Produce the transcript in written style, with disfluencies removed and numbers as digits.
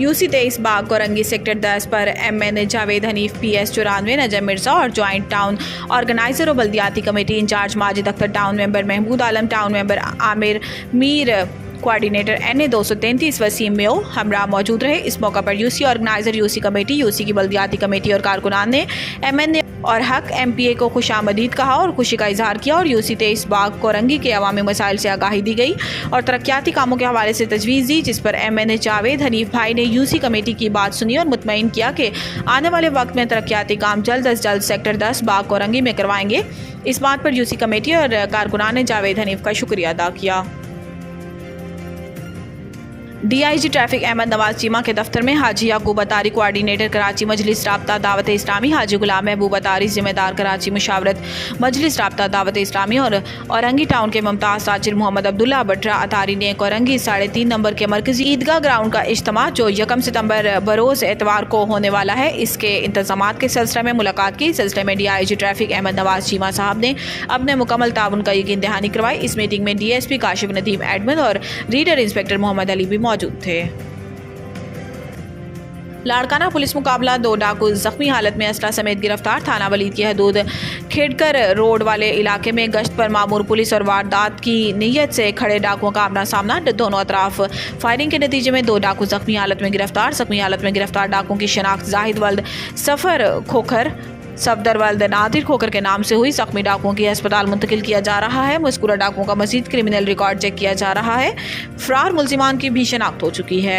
UC 23 बाग Korangi sector 10 पर MN Javed Hanif PS 94 नजम मिर्जा और joint town organizer और बल्दियाती committee in charge Majid Akhtar, town member Mahmood Alam, town member Amir Mir, coordinator NA 233 Waseem Meo हमरा मौजूद रहे। इस मौका पर UC organizer, UC committee, UC की बल्दियाती कमेटी और कारकुनान ने MN और हक MPA को खुशामदीद कहा और खुशी का इजहार किया और यूसी 23 बाग कोरंगी के अवामी मसाइल से आगाही दी गई और तरक्याती कामों के हवाले से तजवीज़ दी, जिस पर MN जावेद हनीफ भाई ने यूसी कमेटी की बात सुनी और मुतमईन किया कि आने वाले वक्त में तरक्याती काम जल्द अज जल्द सेक्टर 10 बाग कोरंगी में करवाएंगे। इस बात पर यूसी कमेटी और कारकुनान ने जावेद हनीफ का शुक्रिया अदा किया। DIG ट्रैफिक अहमद नवाज चीमा के दफ्तर में हाजी याकूब अतारी, कोऑर्डिनेटर कराची मजलिस राब्ता दावत इस्लामी, हाजी गुलाम महबूब अतारी, जिम्मेदार कराची मुशावरत मजलिस राब्ता दावत इस्लामी और औरंगी टाउन के मुमताज़ ताजिर मोहम्मद अब्दुल्ला बट्रा अतारी ने कोरंगी 3.5 नंबर के मरकजी ईदगाह ग्राउंड का इज्तिमा जो 1 सितंबर बरोज़ एतवार को होने वाला है, इसके इंतजामात के सिलसिले में मुलाकात की। इस सिलसिले में DIG ट्रैफिक अहमद नवाज चीमा साहब ने अपने मुकम्मल ताउन का यकीन दहानी करवाई। इस मीटिंग में DSP काशिफ नदीम एडमिन और रीडर इंस्पेक्टर मोहम्मद अली भी मौजूद थे। लाड़काना पुलिस मुकाबला, 2 डाकू जख्मी हालत में असला समेत गिरफ्तार। थाना वलीद की हदूद खेड़कर रोड वाले इलाके में गश्त पर मामूर पुलिस और वारदात की नीयत से खड़े डाकुओं का आमना सामना। दोनों अतराफ फायरिंग के नतीजे में 2 डाकू जख्मी हालत में गिरफ्तार। जख्मी हालत में गिरफ्तार डाकुओं की शनाख्त जाहिद वल्द सफ़र खोखर, सफदर वल्द नादिर खोखर के नाम से हुई। जख्मी डाकुओं की अस्पताल मुंतकिल किया जा रहा है। मज़कूरा डाकुओं का मज़ीद क्रिमिनल रिकॉर्ड चेक किया जा रहा है। फरार मुल्जिमान की भी शनाख्त हो चुकी है।